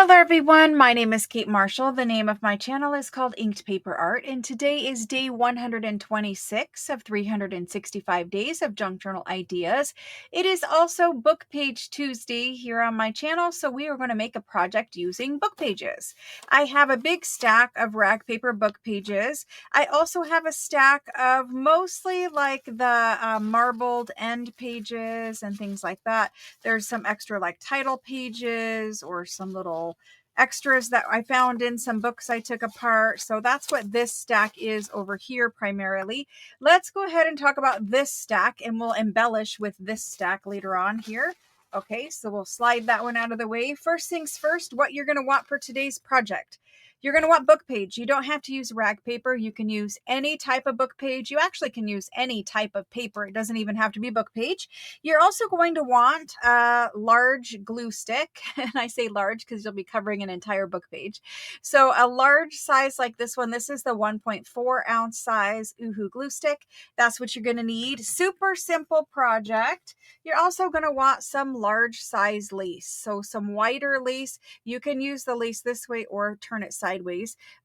Hello everyone, my name is Kate Marshall. The name of my channel is called Inked Paper Art, and today is day 126 of 365 days of junk journal ideas. It is also Book Page Tuesday here on my channel, so we are going to make a project using book pages. I have a big stack of rag paper book pages. I also have a stack of mostly like the marbled end pages and things like that. There's some extra like title pages or some little extras that I found in some books I took apart. So that's what this stack is over here primarily. Let's go ahead and talk about this stack, and we'll embellish with this stack later on here. Okay, so we'll slide that one out of the way. First things first, what you're going to want for today's project. You're going to want book page. You don't have to use rag paper. You can use any type of book page. You actually can use any type of paper. It doesn't even have to be book page. You're also going to want a large glue stick. And I say large because you'll be covering an entire book page. So a large size like this one, this is the 1.4 ounce size Uhu glue stick. That's what you're going to need. Super simple project. You're also going to want some large size lace. So some wider lace. You can use the lace this way or turn it sideways.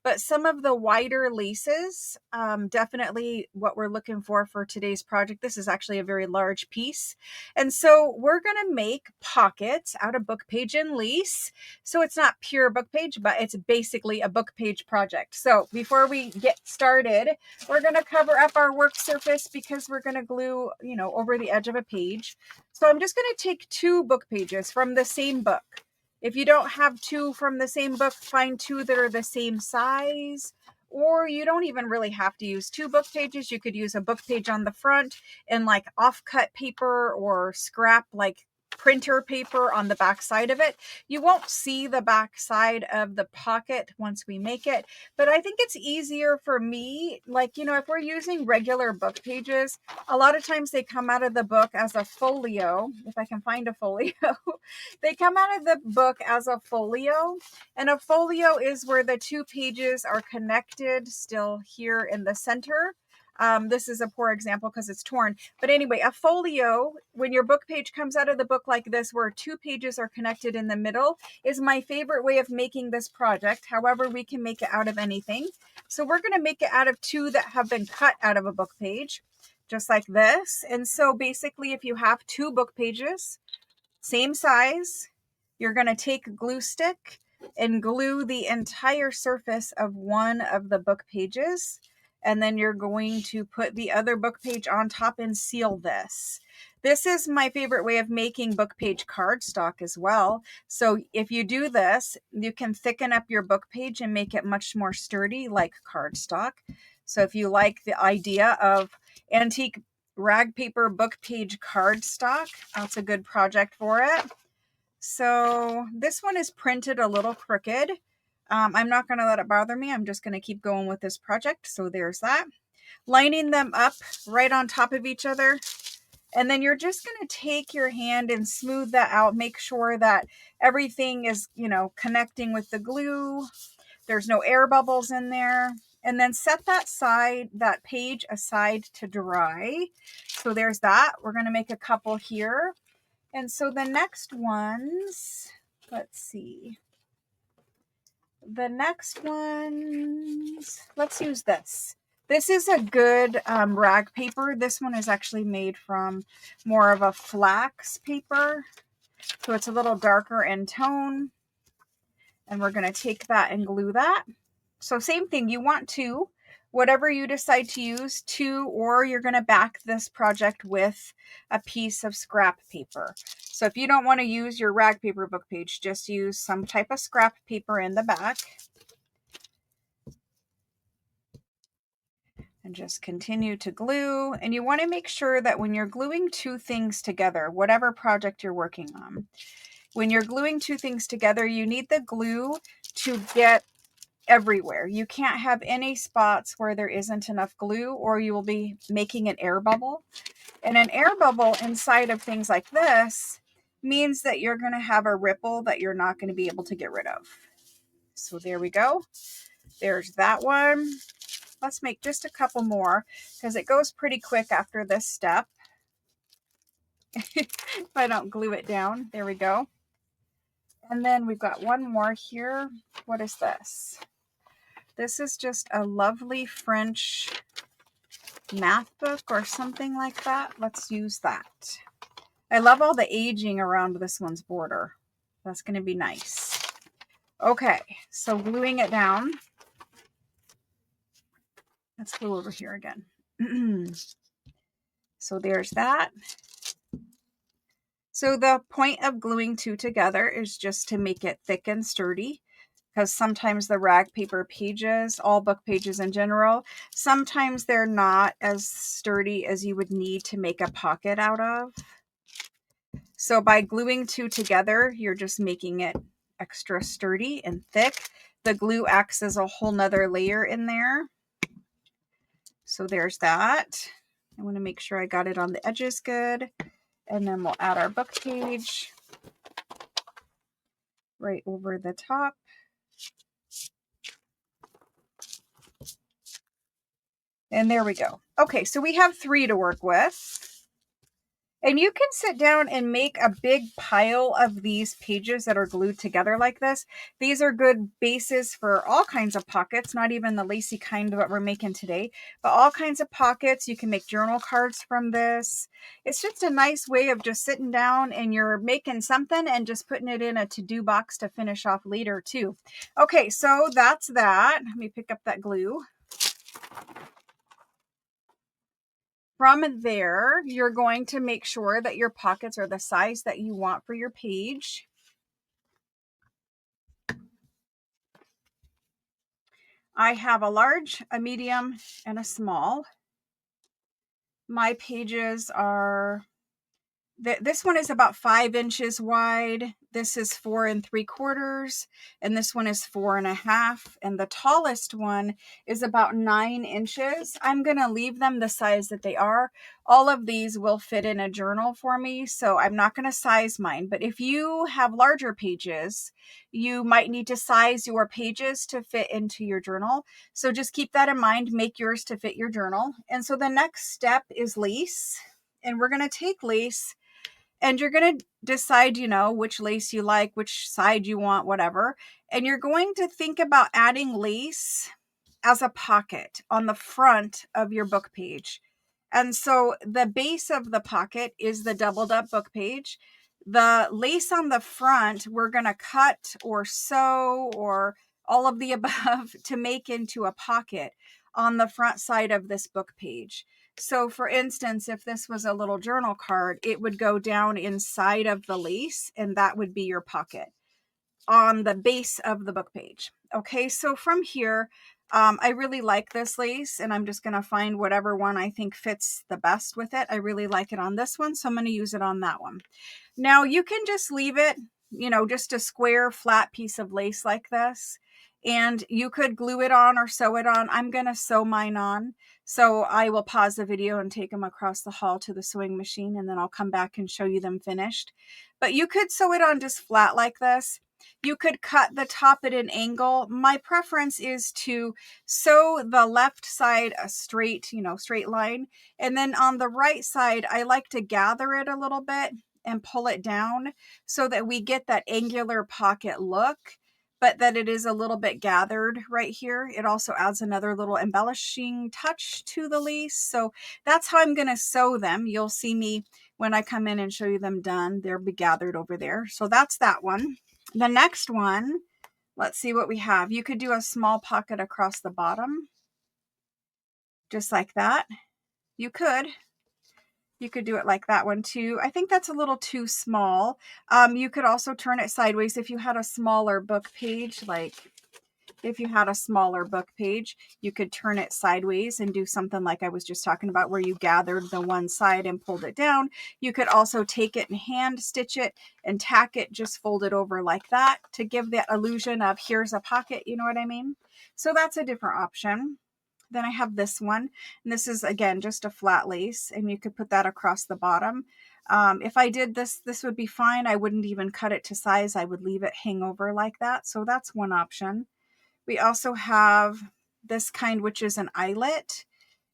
But some of the wider laces, definitely what we're looking for today's project. This is actually a very large piece. And so we're going to make pockets out of book page and lace. So it's not pure book page, but it's basically a book page project. So before we get started, we're going to cover up our work surface because we're going to glue, over the edge of a page. So I'm just going to take 2 book pages from the same book. If you don't have 2 from the same book, find 2 that are the same size. Or you don't even really have to use 2 book pages. You could use a book page on the front and like offcut paper or scrap like printer paper on the back side of it. You won't see the back side of the pocket once we make it, but I think it's easier for me. Like, if we're using regular book pages, a lot of times they come out of the book as a folio. If I can find a folio, they come out of the book as a folio. And a folio is where the 2 pages are connected still here in the center. This is a poor example because it's torn. But anyway, a folio, when your book page comes out of the book like this, where 2 pages are connected in the middle, is my favorite way of making this project. However, we can make it out of anything. So we're going to make it out of 2 that have been cut out of a book page, just like this. And so basically, if you have 2 book pages, same size, you're going to take a glue stick and glue the entire surface of one of the book pages. And then you're going to put the other book page on top and seal this. This is my favorite way of making book page cardstock as well. So if you do this, you can thicken up your book page and make it much more sturdy like cardstock. So if you like the idea of antique rag paper book page cardstock, that's a good project for it. So this one is printed a little crooked. I'm not going to let it bother me. I'm just going to keep going with this project. So there's that. Lining them up right on top of each other. And then you're just going to take your hand and smooth that out. Make sure that everything is, connecting with the glue. There's no air bubbles in there. And then set that page aside to dry. So there's that. We're going to make a couple here. And so the next ones, let's see. Let's use this. This is a good rag paper. This one is actually made from more of a flax paper. So it's a little darker in tone. And we're going to take that and glue that. So same thing, you want 2. Whatever you decide to use, 2, or you're going to back this project with a piece of scrap paper. So if you don't want to use your rag paper book page, just use some type of scrap paper in the back. And just continue to glue. And you want to make sure that when you're gluing 2 things together, whatever project you're working on, when you're gluing 2 things together, you need the glue to get everywhere. You can't have any spots where there isn't enough glue, or you will be making an air bubble. And an air bubble inside of things like this means that you're going to have a ripple that you're not going to be able to get rid of. So there we go. There's that one. Let's make just a couple more because it goes pretty quick after this step. If I don't glue it down. There we go. And then we've got one more here. What is this? This is just a lovely French math book or something like that. Let's use that. I love all the aging around this one's border. That's going to be nice. Okay, so gluing it down. Let's glue over here again. So there's that. So the point of gluing two together is just to make it thick and sturdy, because sometimes the rag paper pages, all book pages in general, sometimes they're not as sturdy as you would need to make a pocket out of. So by gluing two together, you're just making it extra sturdy and thick. The glue acts as a whole nother layer in there. So there's that. I want to make sure I got it on the edges good. And then we'll add our book page right over the top. And there we go. Okay, so we have 3 to work with. And you can sit down and make a big pile of these pages that are glued together like this. These are good bases for all kinds of pockets, not even the lacy kind that we're making today, but all kinds of pockets. You can make journal cards from this. It's just a nice way of just sitting down and you're making something and just putting it in a to-do box to finish off later too. Okay, so that's that. Let me pick up that glue. From there, you're going to make sure that your pockets are the size that you want for your page. I have a large, a medium, and a small. My pages are, this one is about 5 inches wide. This is 4 3/4, and this one is 4 1/2. And the tallest one is about 9 inches. I'm going to leave them the size that they are. All of these will fit in a journal for me, so I'm not going to size mine. But if you have larger pages, you might need to size your pages to fit into your journal. So just keep that in mind. Make yours to fit your journal. And so the next step is lace. And we're going to take lace and you're going to decide, which lace you like, which side you want, whatever. And you're going to think about adding lace as a pocket on the front of your book page. And so the base of the pocket is the doubled up book page. The lace on the front, we're going to cut or sew or all of the above to make into a pocket on the front side of this book page. So for instance, if this was a little journal card, it would go down inside of the lace and that would be your pocket on the base of the book page. Okay, so from here, I really like this lace and I'm just going to find whatever one I think fits the best with it. I really like it on this one, so I'm going to use it on that one. Now you can just leave it, just a square flat piece of lace like this. And you could glue it on or sew it on. I'm going to sew mine on. So I will pause the video and take them across the hall to the sewing machine, and then I'll come back and show you them finished. But you could sew it on just flat like this. You could cut the top at an angle. My preference is to sew the left side a straight, straight line. And then on the right side, I like to gather it a little bit and pull it down so that we get that angular pocket look, but that it is a little bit gathered right here. It also adds another little embellishing touch to the lace. So that's how I'm going to sew them. You'll see me when I come in and show you them done. They'll be gathered over there. So that's that one. The next one, let's see what we have. You could do a small pocket across the bottom, just like that. You could do it like that one too. I think that's a little too small. You could also turn it sideways if you had a smaller book page. If you had a smaller book page, you could turn it sideways and do something like I was just talking about, where you gathered the one side and pulled it down. You could also take it and hand stitch it and tack it, just fold it over like that to give that illusion of here's a pocket, you know what I mean? So that's a different option. Then I have this one, and this is again just a flat lace, and you could put that across the bottom. If I did this would be fine. I wouldn't even cut it to size. I would leave it hang over like that. So that's one option. We also have this kind, which is an eyelet,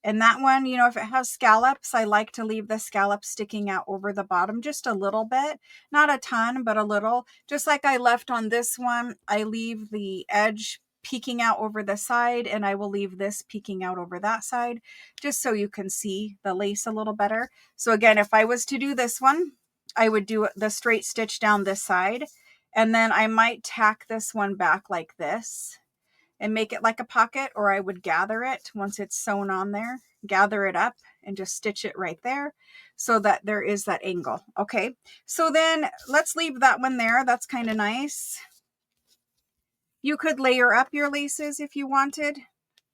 And that one, you know, if it has scallops, I like to leave the scallops sticking out over the bottom just a little bit. Not a ton, but a little. Just like I left on this one, I leave the edge peeking out over the side, and I will leave this peeking out over that side, just so you can see the lace a little better. So again, if I was to do this one, I would do the straight stitch down this side, and then I might tack this one back like this and make it like a pocket, or I would gather it once it's sewn on there, gather it up and just stitch it right there so that there is that angle. Okay, so then let's leave that one there. That's kind of nice. You could layer up your laces if you wanted.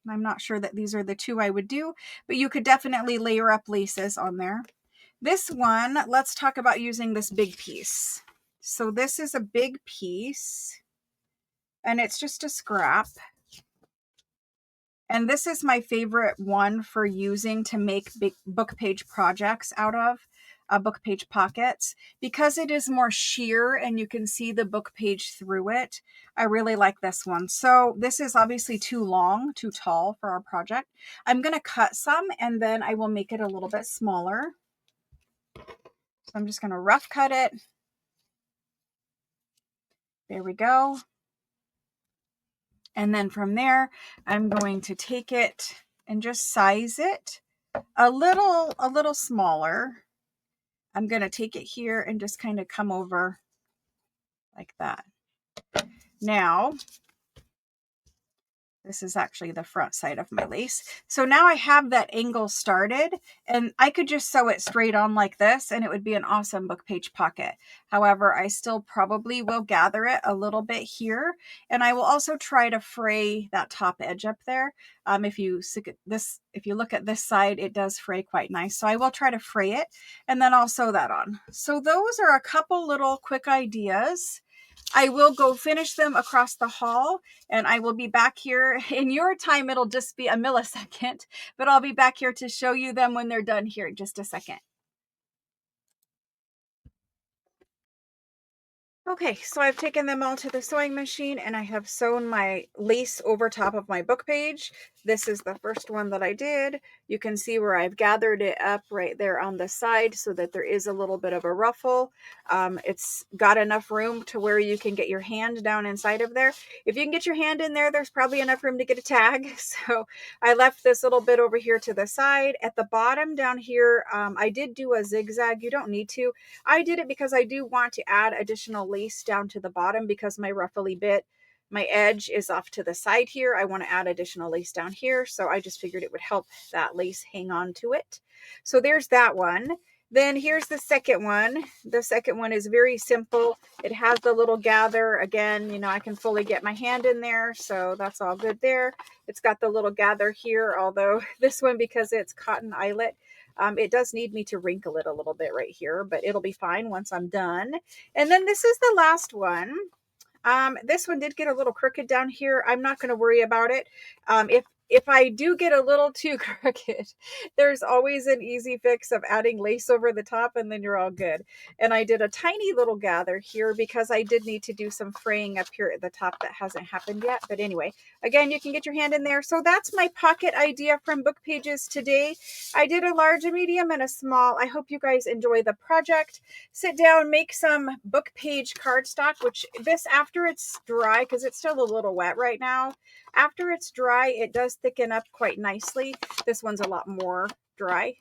I'm not sure that these are the two I would do, but you could definitely layer up laces on there. This one, let's talk about using this big piece. So this is a big piece and it's just a scrap. And this is my favorite one for using to make big book page projects out of, book page pockets, because it is more sheer and you can see the book page through it. I really like this one. So this is obviously too long, too tall for our project. I'm going to cut some and then I will make it a little bit smaller. So I'm just going to rough cut it. There we go. And then from there, I'm going to take it and just size it a little smaller. I'm going to take it here and just kind of come over like that. Now, this is actually the front side of my lace. So now I have that angle started and I could just sew it straight on like this and it would be an awesome book page pocket. However, I still probably will gather it a little bit here. And I will also try to fray that top edge up there. If you look at this side, it does fray quite nice. So I will try to fray it and then I'll sew that on. So those are a couple little quick ideas. I will go finish them across the hall and I will be back here. In your time, it'll just be a millisecond, but I'll be back here to show you them when they're done here in just a second. Okay, so I've taken them all to the sewing machine and I have sewn my lace over top of my book page. This is the first one that I did. You can see where I've gathered it up right there on the side so that there is a little bit of a ruffle. It's got enough room to where you can get your hand down inside of there. If you can get your hand in there, there's probably enough room to get a tag. So I left this little bit over here to the side. At the bottom down here, I did do a zigzag. You don't need to. I did it because I do want to add additional lace down to the bottom because my ruffly bit, my edge is off to the side here. I want to add additional lace down here. So I just figured it would help that lace hang on to it. So there's that one. Then here's the second one. The second one is very simple. It has the little gather. Again, you know, I can fully get my hand in there. So that's all good there. It's got the little gather here, although this one, because it's cotton eyelet, it does need me to wrinkle it a little bit right here, but it'll be fine once I'm done. And then this is the last one. This one did get a little crooked down here. I'm not going to worry about it. If I do get a little too crooked, there's always an easy fix of adding lace over the top and then you're all good. And I did a tiny little gather here because I did need to do some fraying up here at the top that hasn't happened yet. But anyway, again, you can get your hand in there. So that's my pocket idea from Book Pages today. I did a large, a medium, and a small. I hope you guys enjoy the project. Sit down, make some book page cardstock, which this, after it's dry, because it's still a little wet right now, after it's dry, it does thicken up quite nicely. This one's a lot more dry.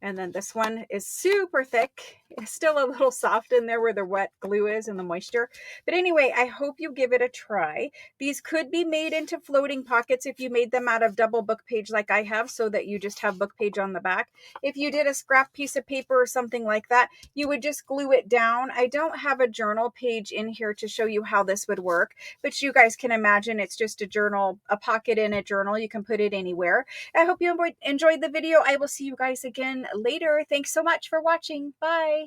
And then this one is super thick. It's still a little soft in there where the wet glue is and the moisture. But anyway, I hope you give it a try. These could be made into floating pockets if you made them out of double book page like I have, so that you just have book page on the back. If you did a scrap piece of paper or something like that, you would just glue it down. I don't have a journal page in here to show you how this would work, but you guys can imagine it's just a journal, a pocket in a journal. You can put it anywhere. I hope you enjoyed the video. I will see you guys again later. Thanks so much for watching. Bye.